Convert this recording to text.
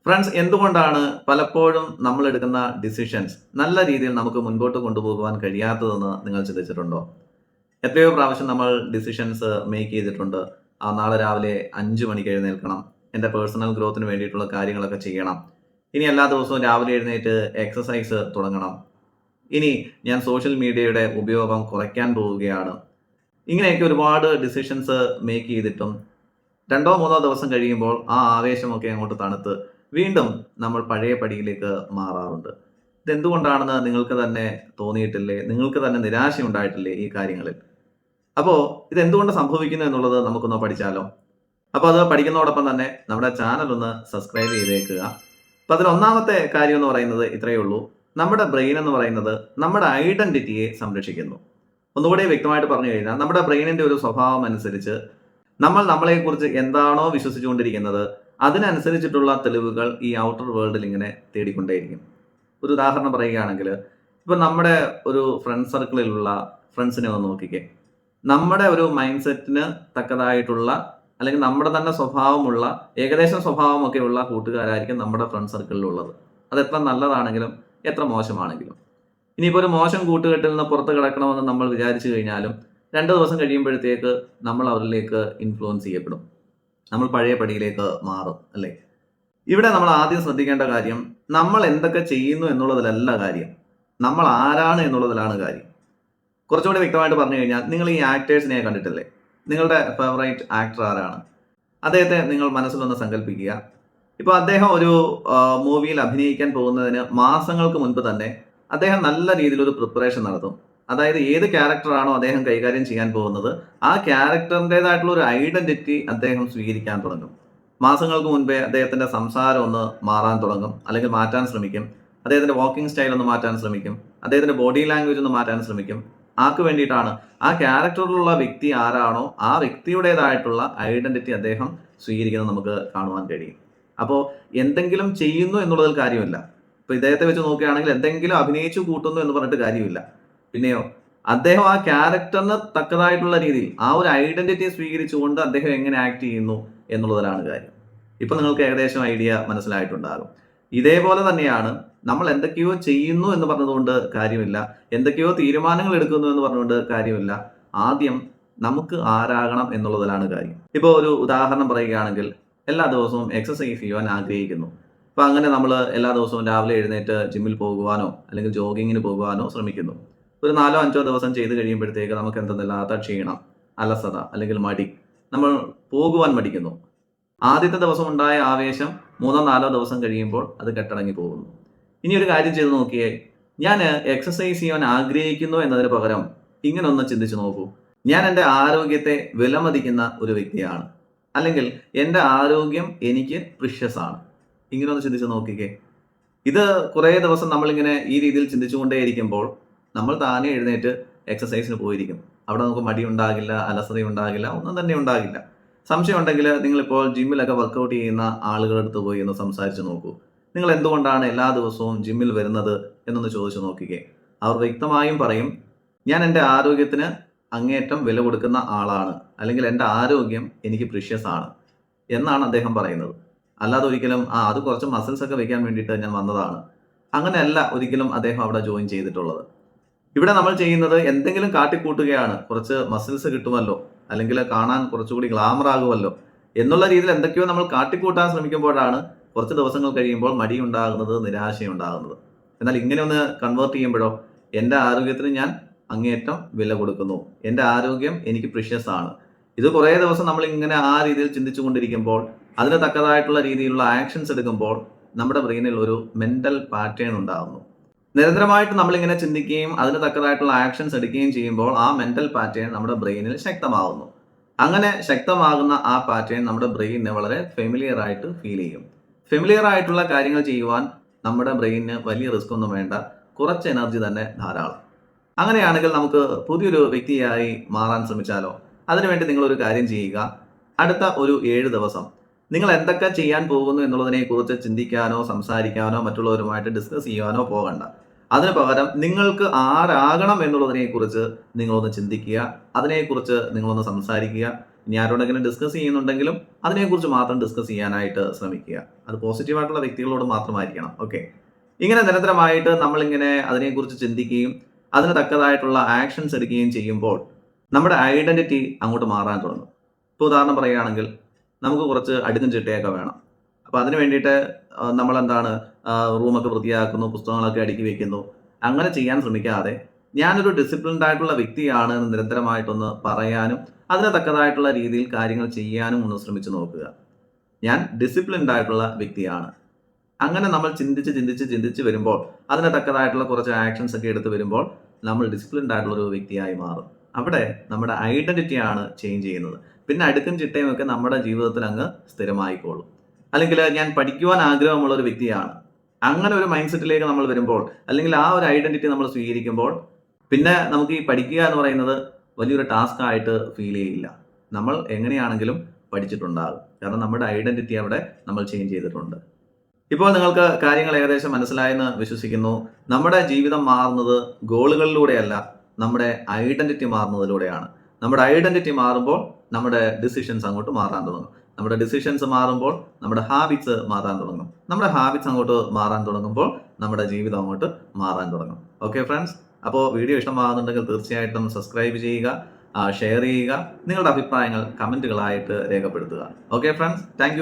Friends, എന്തുകൊണ്ടാണ് പലപ്പോഴും നമ്മൾ എടുക്കുന്ന ഡിസിഷൻസ് നല്ല രീതിയിൽ നമുക്ക് മുൻപോട്ട് കൊണ്ടുപോകുവാൻ കഴിയാത്തതെന്ന് നിങ്ങൾ ചിന്തിച്ചിട്ടുണ്ടോ? എത്രയോ പ്രാവശ്യം നമ്മൾ ഡിസിഷൻസ് മേക്ക് ചെയ്തിട്ടുണ്ട്. നാളെ രാവിലെ 5 മണിക്ക് എഴുന്നേൽക്കണം, എൻ്റെ പേഴ്സണൽ ഗ്രോത്തിന് വേണ്ടിയിട്ടുള്ള കാര്യങ്ങളൊക്കെ ചെയ്യണം, ഇനി എല്ലാ ദിവസവും രാവിലെ എഴുന്നേറ്റ് എക്സസൈസ് തുടങ്ങണം, ഇനി ഞാൻ സോഷ്യൽ മീഡിയയുടെ ഉപയോഗം കുറയ്ക്കാൻ പോവുകയാണ്. ഇങ്ങനെയൊക്കെ ഒരുപാട് ഡിസിഷൻസ് മേക്ക് ചെയ്തിട്ടും 2 3 ദിവസം കഴിയുമ്പോൾ ആ ആവേശമൊക്കെ അങ്ങോട്ട് തണുത്ത് വീണ്ടും നമ്മൾ പഴയ പടിയിലേക്ക് മാറാറുണ്ട്. ഇതെന്തുകൊണ്ടാണെന്ന് നിങ്ങൾക്ക് തന്നെ തോന്നിയിട്ടില്ലേ? നിങ്ങൾക്ക് തന്നെ നിരാശയുണ്ടായിട്ടില്ലേ ഈ കാര്യങ്ങളിൽ? അപ്പോൾ ഇതെന്തുകൊണ്ട് സംഭവിക്കുന്നു എന്നുള്ളത് നമുക്കൊന്ന് പഠിച്ചാലോ? അപ്പോൾ അത് പഠിക്കുന്നതോടൊപ്പം തന്നെ നമ്മുടെ ചാനൽ ഒന്ന് സബ്സ്ക്രൈബ് ചെയ്തേക്കുക. അപ്പോൾ അതിൽ ഒന്നാമത്തെ കാര്യം എന്ന് പറയുന്നത് ഇത്രയേ ഉള്ളൂ. നമ്മുടെ ബ്രെയിൻ എന്ന് പറയുന്നത് നമ്മുടെ ഐഡന്റിറ്റിയെ സംരക്ഷിക്കുന്നു. ഒന്നുകൂടി വ്യക്തമായിട്ട് പറഞ്ഞു കഴിഞ്ഞാൽ, നമ്മുടെ ബ്രെയിനിന്റെ ഒരു സ്വഭാവം അനുസരിച്ച് നമ്മൾ നമ്മളെക്കുറിച്ച് എന്താണോ വിശ്വസിച്ചുകൊണ്ടിരിക്കുന്നത് അതിനനുസരിച്ചിട്ടുള്ള തെളിവുകൾ ഈ ഔട്ടർ വേൾഡിൽ ഇങ്ങനെ തേടിക്കൊണ്ടേയിരിക്കും. ഒരു ഉദാഹരണം പറയുകയാണെങ്കിൽ, ഇപ്പം നമ്മുടെ ഒരു ഫ്രണ്ട് സർക്കിളിലുള്ള ഫ്രണ്ട്സിനെ ഒന്ന് നോക്കിക്കേ. നമ്മുടെ ഒരു മൈൻഡ് സെറ്റിന് തക്കതായിട്ടുള്ള അല്ലെങ്കിൽ നമ്മുടെ തന്നെ സ്വഭാവമുള്ള ഏകദേശം സ്വഭാവമൊക്കെ ഉള്ള കൂട്ടുകാരായിരിക്കും നമ്മുടെ ഫ്രണ്ട് സർക്കിളിലുള്ളത്. അത് എത്ര നല്ലതാണെങ്കിലും എത്ര മോശമാണെങ്കിലും. ഇനിയിപ്പോൾ ഒരു മോശം കൂട്ടുകെട്ടിൽ നിന്ന് പുറത്ത് കിടക്കണമെന്ന് നമ്മൾ വിചാരിച്ചു കഴിഞ്ഞാലും 2 ദിവസം കഴിയുമ്പോഴത്തേക്ക് നമ്മൾ അവരിലേക്ക് ഇൻഫ്ലുവൻസ് ചെയ്യപ്പെടും. നമ്മൾ പഴയ പടിയിലേക്ക് മാറും, അല്ലേ? ഇവിടെ നമ്മൾ ആദ്യം ശ്രദ്ധിക്കേണ്ട കാര്യം, നമ്മൾ എന്തൊക്കെ ചെയ്യുന്നു എന്നുള്ളതിലല്ല കാര്യം, നമ്മൾ ആരാണ് എന്നുള്ളതിലാണ് കാര്യം. കുറച്ചുകൂടി വ്യക്തമായിട്ട് പറഞ്ഞു കഴിഞ്ഞാൽ, നിങ്ങൾ ഈ ആക്ടേഴ്സിനെ കണ്ടിട്ടില്ലേ? നിങ്ങളുടെ ഫേവറേറ്റ് ആക്ടർ ആരാണ്? അദ്ദേഹത്തെ നിങ്ങൾ മനസ്സിലൊന്ന് സങ്കല്പിക്കുക. ഇപ്പോൾ അദ്ദേഹം ഒരു മൂവിയിൽ അഭിനയിക്കാൻ പോകുന്നതിന് മാസങ്ങൾക്ക് മുൻപ് തന്നെ അദ്ദേഹം നല്ല രീതിയിലൊരു പ്രിപ്പറേഷൻ നടത്തും. അതായത് ഏത് ക്യാരക്ടറാണോ അദ്ദേഹം കൈകാര്യം ചെയ്യാൻ പോകുന്നത് ആ ക്യാരക്ടറിൻ്റെതായിട്ടുള്ള ഒരു ഐഡന്റിറ്റി അദ്ദേഹം സ്വീകരിക്കാൻ തുടങ്ങും. മാസങ്ങൾക്ക് മുൻപേ അദ്ദേഹത്തിന്റെ സംസാരം ഒന്ന് മാറാൻ തുടങ്ങും, അല്ലെങ്കിൽ മാറ്റാൻ ശ്രമിക്കും. അദ്ദേഹത്തിന്റെ വാക്കിംഗ് സ്റ്റൈൽ ഒന്ന് മാറ്റാൻ ശ്രമിക്കും. അദ്ദേഹത്തിന്റെ ബോഡി ലാംഗ്വേജ് ഒന്ന് മാറ്റാൻ ശ്രമിക്കും. ആർക്ക് വേണ്ടിയിട്ടാണ്? ആ ക്യാരക്ടറിലുള്ള വ്യക്തി ആരാണോ ആ വ്യക്തിയുടേതായിട്ടുള്ള ഐഡന്റിറ്റി അദ്ദേഹം സ്വീകരിക്കുന്നത് നമുക്ക് കാണുവാൻ കഴിയും. അപ്പോൾ എന്തെങ്കിലും ചെയ്യുന്നു എന്നുള്ളതിൽ കാര്യമില്ല. ഇപ്പൊ ഇദ്ദേഹത്തെ വെച്ച് നോക്കുകയാണെങ്കിൽ എന്തെങ്കിലും അഭിനയിച്ചു കൂട്ടുന്നു എന്ന് പറഞ്ഞിട്ട് കാര്യമില്ല. പിന്നെയോ, അദ്ദേഹം ആ ക്യാരക്ടറിന് തക്കതായിട്ടുള്ള രീതിയിൽ ആ ഒരു ഐഡന്റിറ്റി സ്വീകരിച്ചുകൊണ്ട് അദ്ദേഹം എങ്ങനെ ആക്ട് ചെയ്യുന്നു എന്നുള്ളതിലാണ് കാര്യം. ഇപ്പൊ നിങ്ങൾക്ക് ഏകദേശം ഐഡിയ മനസ്സിലായിട്ടുണ്ടാകും. ഇതേപോലെ തന്നെയാണ് നമ്മൾ എന്തൊക്കെയോ ചെയ്യുന്നു എന്ന് പറഞ്ഞതുകൊണ്ട് കാര്യമില്ല, എന്തൊക്കെയോ തീരുമാനങ്ങൾ എടുക്കുന്നു എന്ന് പറഞ്ഞുകൊണ്ട് കാര്യമില്ല. ആദ്യം നമുക്ക് ആരാകണം എന്നുള്ളതിലാണ് കാര്യം. ഇപ്പോൾ ഒരു ഉദാഹരണം പറയുകയാണെങ്കിൽ, എല്ലാ ദിവസവും എക്സസൈസ് ചെയ്യുവാൻ ആഗ്രഹിക്കുന്നു. അപ്പൊ അങ്ങനെ നമ്മൾ എല്ലാ ദിവസവും രാവിലെ എഴുന്നേറ്റ് ജിമ്മിൽ പോകുവാനോ അല്ലെങ്കിൽ ജോഗിങ്ങിന് പോകുവാനോ ശ്രമിക്കുന്നു. ഒരു 4 5 ദിവസം ചെയ്ത് കഴിയുമ്പോഴത്തേക്ക് നമുക്ക് എന്തെന്നില്ലാത്ത ക്ഷീണം, അലസത അല്ലെങ്കിൽ മടി, നമ്മൾ പോകുവാൻ മടിക്കുന്നു. ആദ്യത്തെ ദിവസം ഉണ്ടായ ആവേശം 3 4 ദിവസം കഴിയുമ്പോൾ അത് കെട്ടടങ്ങി പോകുന്നു. ഇനി ഒരു കാര്യം ചെയ്ത് നോക്കിയേ, ഞാൻ എക്സസൈസ് ചെയ്യാൻ ആഗ്രഹിക്കുന്നു എന്നതിന് പകരം ഇങ്ങനെ ഒന്ന് ചിന്തിച്ചു നോക്കൂ. ഞാൻ എൻ്റെ ആരോഗ്യത്തെ വിലമതിക്കുന്ന ഒരു വ്യക്തിയാണ്, അല്ലെങ്കിൽ എൻ്റെ ആരോഗ്യം എനിക്ക് പ്രിഷ്യസ് ആണ്. ഇങ്ങനെ ഒന്ന് ചിന്തിച്ചു നോക്കിക്കേ. ഇത് കുറേ ദിവസം നമ്മളിങ്ങനെ ഈ രീതിയിൽ ചിന്തിച്ചുകൊണ്ടേയിരിക്കുമ്പോൾ നമ്മൾ താനെ എഴുന്നേറ്റ് എക്സസൈസിന് പോയിരിക്കും. അവിടെ നമുക്ക് മടി ഉണ്ടാകില്ല, അലസത ഉണ്ടാകില്ല, ഒന്നും തന്നെ ഉണ്ടാകില്ല. സംശയം ഉണ്ടെങ്കിൽ നിങ്ങളിപ്പോൾ ജിമ്മിലൊക്കെ വർക്കൗട്ട് ചെയ്യുന്ന ആളുകളുടെ അടുത്ത് പോയി ഒന്ന് സംസാരിച്ച് നോക്കൂ. നിങ്ങൾ എന്തുകൊണ്ടാണ് എല്ലാ ദിവസവും ജിമ്മിൽ വരുന്നത് എന്നൊന്ന് ചോദിച്ചു നോക്കിക്കേ. അവർ വ്യക്തമായും പറയും, ഞാൻ എൻ്റെ ആരോഗ്യത്തിന് അങ്ങേയറ്റം വില കൊടുക്കുന്ന ആളാണ്, അല്ലെങ്കിൽ എൻ്റെ ആരോഗ്യം എനിക്ക് പ്രിഷ്യസ് ആണ് എന്നാണ് അദ്ദേഹം പറയുന്നത്. അല്ലാതെ ഒരിക്കലും അത് കുറച്ച് മസിൽസ് ഒക്കെ വെക്കാൻ വേണ്ടിയിട്ട് ഞാൻ വന്നതാണ്, അങ്ങനെയല്ല ഒരിക്കലും അദ്ദേഹം അവിടെ ജോയിൻ ചെയ്തിട്ടുള്ളത്. ഇവിടെ നമ്മൾ ചെയ്യുന്നത് എന്തെങ്കിലും കാട്ടിക്കൂട്ടുകയാണ്, കുറച്ച് മസിൽസ് കിട്ടുമല്ലോ, അല്ലെങ്കിൽ കാണാൻ കുറച്ചുകൂടി ഗ്ലാമർ ആകുമല്ലോ എന്നുള്ള രീതിയിൽ എന്തൊക്കെയോ നമ്മൾ കാട്ടിക്കൂട്ടാൻ ശ്രമിക്കുമ്പോഴാണ് കുറച്ച് ദിവസങ്ങൾ കഴിയുമ്പോൾ മടിയുണ്ടാകുന്നത്, നിരാശയുണ്ടാകുന്നത്. എന്നാൽ ഇങ്ങനെ ഒന്ന് കൺവേർട്ട് ചെയ്യുമ്പോഴോ, എൻ്റെ ആരോഗ്യത്തിന് ഞാൻ അങ്ങേയറ്റം വില കൊടുക്കുന്നു, എൻ്റെ ആരോഗ്യം എനിക്ക് പ്രിഷ്യസ് ആണ്. ഇത് കുറേ ദിവസം നമ്മൾ ഇങ്ങനെ ആ രീതിയിൽ ചിന്തിച്ചു കൊണ്ടിരിക്കുമ്പോൾ, അതിന് തക്കതായിട്ടുള്ള രീതിയിലുള്ള ആക്ഷൻസ് എടുക്കുമ്പോൾ നമ്മുടെ ബ്രെയിനിൽ ഒരു മെന്റൽ പാറ്റേൺ ഉണ്ടാകുന്നു. നിരന്തരമായിട്ട് നമ്മളിങ്ങനെ ചിന്തിക്കുകയും അതിന് തക്കതായിട്ടുള്ള ആക്ഷൻസ് എടുക്കുകയും ചെയ്യുമ്പോൾ ആ മെന്റൽ പാറ്റേൺ നമ്മുടെ ബ്രെയിനിൽ ശക്തമാകുന്നു. അങ്ങനെ ശക്തമാകുന്ന ആ പാറ്റേൺ നമ്മുടെ ബ്രെയിനിന് വളരെ ഫെമിലിയർ ആയിട്ട് ഫീൽ ചെയ്യും. ഫെമിലിയർ ആയിട്ടുള്ള കാര്യങ്ങൾ ചെയ്യുവാൻ നമ്മുടെ ബ്രെയിനിന് വലിയ റിസ്ക് ഒന്നും വേണ്ട, കുറച്ച് എനർജി തന്നെ ധാരാളം. അങ്ങനെയാണെങ്കിൽ നമുക്ക് പുതിയൊരു വ്യക്തിയായി മാറാൻ ശ്രമിച്ചാലോ? അതിനുവേണ്ടി നിങ്ങളൊരു കാര്യം ചെയ്യുക. അടുത്ത ഒരു 7 ദിവസം നിങ്ങൾ എന്തൊക്കെ ചെയ്യാൻ പോകുന്നു എന്നുള്ളതിനെ കുറിച്ച് ചിന്തിക്കാനോ സംസാരിക്കാനോ മറ്റുള്ളവരുമായിട്ട് ഡിസ്കസ് ചെയ്യാനോ പോകണ്ട. അതിന് പകരം നിങ്ങൾക്ക് ആരാകണം എന്നുള്ളതിനെ കുറിച്ച് നിങ്ങളൊന്ന് ചിന്തിക്കുക, അതിനെക്കുറിച്ച് നിങ്ങളൊന്ന് സംസാരിക്കുക. ഇനി ആരോടെങ്കിലും ഡിസ്കസ് ചെയ്യുന്നുണ്ടെങ്കിലും അതിനെക്കുറിച്ച് മാത്രം ഡിസ്കസ് ചെയ്യാനായിട്ട് ശ്രമിക്കുക. അത് പോസിറ്റീവായിട്ടുള്ള വ്യക്തികളോട് മാത്രമായിരിക്കണം. ഓക്കെ. ഇങ്ങനെ നിരന്തരമായിട്ട് നമ്മളിങ്ങനെ അതിനെക്കുറിച്ച് ചിന്തിക്കുകയും അതിന് തക്കതായിട്ടുള്ള ആക്ഷൻസ് എടുക്കുകയും ചെയ്യുമ്പോൾ നമ്മുടെ ഐഡന്റിറ്റി അങ്ങോട്ട് മാറാൻ തുടങ്ങും. ഇപ്പോൾ ഉദാഹരണം പറയുകയാണെങ്കിൽ നമുക്ക് കുറച്ച് അടുക്കും ചിട്ടയൊക്കെ വേണം. അപ്പോൾ അതിന് വേണ്ടിയിട്ട് നമ്മളെന്താണ് റൂമൊക്കെ വൃത്തിയാക്കുന്നു, പുസ്തകങ്ങളൊക്കെ അടുക്കി വെക്കുന്നു. അങ്ങനെ ചെയ്യാൻ ശ്രമിക്കാതെ ഞാനൊരു ഡിസിപ്ലിൻഡ് ആയിട്ടുള്ള വ്യക്തിയാണ് എന്ന് നിരന്തരമായിട്ടൊന്ന് പറയാനും അതിന് തക്കതായിട്ടുള്ള രീതിയിൽ കാര്യങ്ങൾ ചെയ്യാനും ഒന്ന് ശ്രമിച്ചു നോക്കുക. ഞാൻ ഡിസിപ്ലിൻഡ് ആയിട്ടുള്ള വ്യക്തിയാണ്. അങ്ങനെ നമ്മൾ ചിന്തിച്ച് വരുമ്പോൾ അതിന് തക്കതായിട്ടുള്ള കുറച്ച് ആക്ഷൻസ് ഒക്കെ എടുത്ത് വരുമ്പോൾ നമ്മൾ ഡിസിപ്ലിൻഡ് ആയിട്ടുള്ള ഒരു വ്യക്തിയായി മാറും. അവിടെ നമ്മുടെ ഐഡന്റിറ്റിയാണ് ചേഞ്ച് ചെയ്യുന്നത്. പിന്നെ അടുക്കും ചിട്ടയും ഒക്കെ നമ്മുടെ ജീവിതത്തിൽ അങ്ങ് സ്ഥിരമായിക്കോളും. അല്ലെങ്കിൽ ഞാൻ പഠിക്കുവാൻ ആഗ്രഹമുള്ള ഒരു വ്യക്തിയാണ്, അങ്ങനെ ഒരു മൈൻഡ് സെറ്റിലേക്ക് നമ്മൾ വരുമ്പോൾ, അല്ലെങ്കിൽ ആ ഒരു ഐഡന്റിറ്റി നമ്മൾ സ്വീകരിക്കുമ്പോൾ പിന്നെ നമുക്ക് ഈ പഠിക്കുക എന്ന് പറയുന്നത് വലിയൊരു ടാസ്ക് ആയിട്ട് ഫീൽ ചെയ്യില്ല. നമ്മൾ എങ്ങനെയാണെങ്കിലും പഠിച്ചിട്ടുണ്ടാകും. കാരണം നമ്മുടെ ഐഡന്റിറ്റി അവിടെ നമ്മൾ ചേഞ്ച് ചെയ്തിട്ടുണ്ട്. ഇപ്പോൾ നിങ്ങൾക്ക് കാര്യങ്ങൾ ഏകദേശം മനസ്സിലായെന്ന് വിശ്വസിക്കുന്നു. നമ്മുടെ ജീവിതം മാറുന്നത് ഗോളുകളിലൂടെയല്ല, നമ്മുടെ ഐഡന്റിറ്റി മാറുന്നതിലൂടെയാണ്. നമ്മുടെ ഐഡന്റിറ്റി മാറുമ്പോൾ നമ്മുടെ ഡിസിഷൻസ് അങ്ങോട്ട് മാറാൻ തുടങ്ങും. നമ്മുടെ ഡിസിഷൻസ് മാറുമ്പോൾ നമ്മുടെ ഹാബിറ്റ്സ് മാറാൻ തുടങ്ങും. നമ്മുടെ ഹാബിറ്റ്സ് അങ്ങോട്ട് മാറാൻ തുടങ്ങുമ്പോൾ നമ്മുടെ ജീവിതം അങ്ങോട്ട് മാറാൻ തുടങ്ങും. ഓക്കെ ഫ്രണ്ട്സ്, അപ്പോൾ വീഡിയോ ഇഷ്ടമാകുന്നുണ്ടെങ്കിൽ തീർച്ചയായിട്ടും സബ്സ്ക്രൈബ് ചെയ്യുക, ഷെയർ ചെയ്യുക, നിങ്ങളുടെ അഭിപ്രായങ്ങൾ കമൻറ്റുകളായിട്ട് രേഖപ്പെടുത്തുക. Okay friends, thank